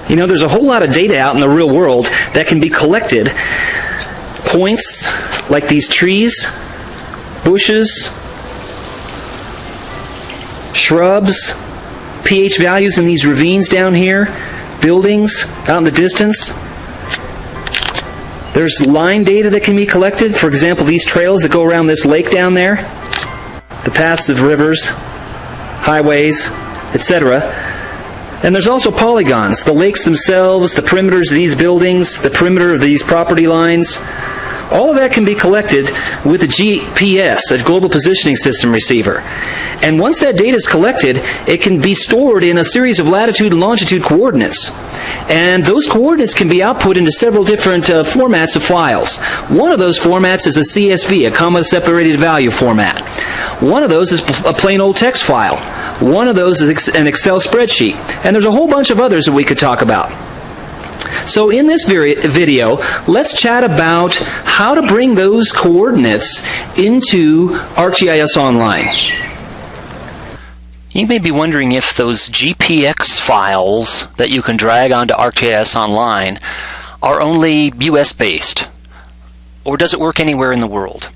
You know, there's a whole lot of data out in the real world that can be collected. Points like these trees, bushes, shrubs, pH values in these ravines down here, buildings out in the distance. There's line data that can be collected. For example, these trails that go around this lake down there, the paths of rivers, highways, etc. And there's also polygons, the lakes themselves, the perimeters of these buildings, the perimeter of these property lines. All of that can be collected with a GPS, a Global Positioning System receiver. And once that data is collected, it can be stored in a series of latitude and longitude coordinates. And those coordinates can be output into several different formats of files. One of those formats is a CSV, a comma separated value format. One of those is a plain old text file. One of those is an Excel spreadsheet. And there's a whole bunch of others that we could talk about. So in this video, let's chat about how to bring those coordinates into ArcGIS Online. You may be wondering if those GPX files that you can drag onto ArcGIS Online are only US based, or does it work anywhere in the world?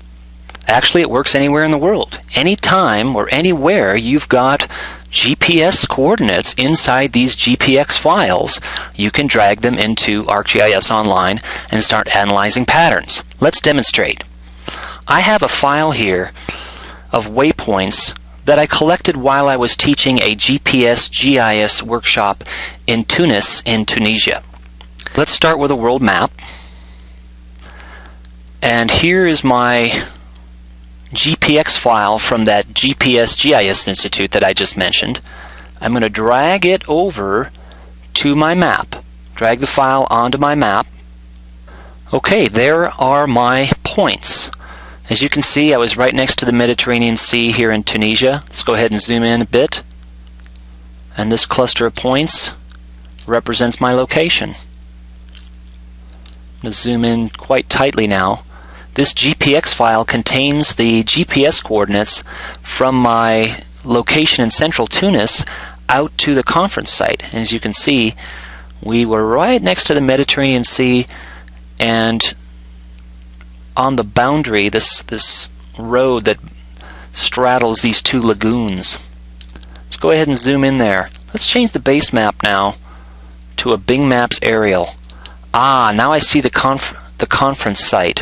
Actually, it works anywhere in the world. Anytime or anywhere you've got GPS coordinates inside these GPX files, you can drag them into ArcGIS Online and start analyzing patterns. Let's demonstrate. I have a file here of waypoints that I collected while I was teaching a GPS GIS workshop in Tunis in Tunisia. Let's start with a world map. And here is my GPX file from that GPS GIS Institute that I just mentioned. I'm going to drag it over to my map. Drag the file onto my map. Okay, there are my points. As you can see, I was right next to the Mediterranean Sea here in Tunisia. Let's go ahead and zoom in a bit. And this cluster of points represents my location. I'm going to zoom in quite tightly now. This GPX file contains the GPS coordinates from my location in central Tunis out to the conference site. And as you can see, we were right next to the Mediterranean Sea, and on the boundary, this road that straddles these two lagoons. Let's go ahead and zoom in there. Let's change the base map now to a Bing Maps aerial. Now I see the conference site.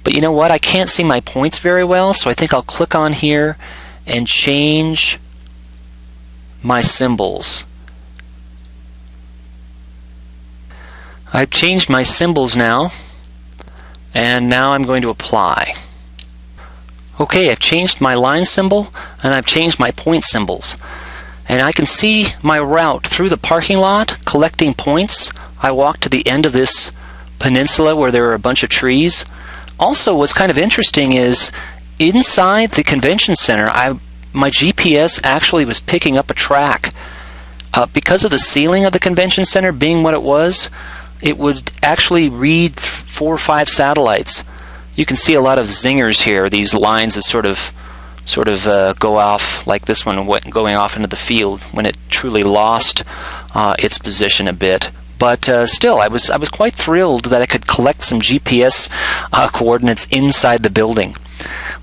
But you know what? I can't see my points very well, so I think I'll click on here and change my symbols. I've changed my symbols now, and now I'm going to apply. Okay, I've changed my line symbol and I've changed my point symbols. And I can see my route through the parking lot collecting points. I walked to the end of this peninsula where there are a bunch of trees. Also, what's kind of interesting is inside the convention center, my GPS actually was picking up a track. Because of the ceiling of the convention center being what it was, it would actually read 4 or 5 satellites. You can see a lot of zingers here, these lines that sort of go off, like this one going off into the field when it truly lost its position a bit. But still, I was quite thrilled that I could collect some GPS coordinates inside the building.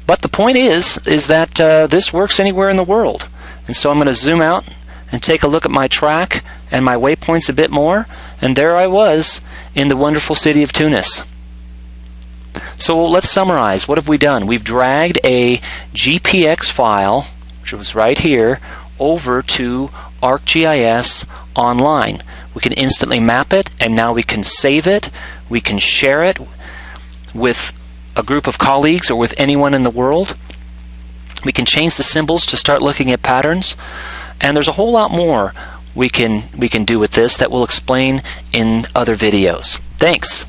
But the point is that this works anywhere in the world. And so I'm going to zoom out and take a look at my track and my waypoints a bit more, and there I was in the wonderful city of Tunis. So let's summarize. What have we done? We've dragged a GPX file, which was right here, over to ArcGIS Online. We can instantly map it, and now we can save it. We can share it with a group of colleagues or with anyone in the world. We can change the symbols to start looking at patterns, and there's a whole lot more we can do with this that we'll explain in other videos. Thanks.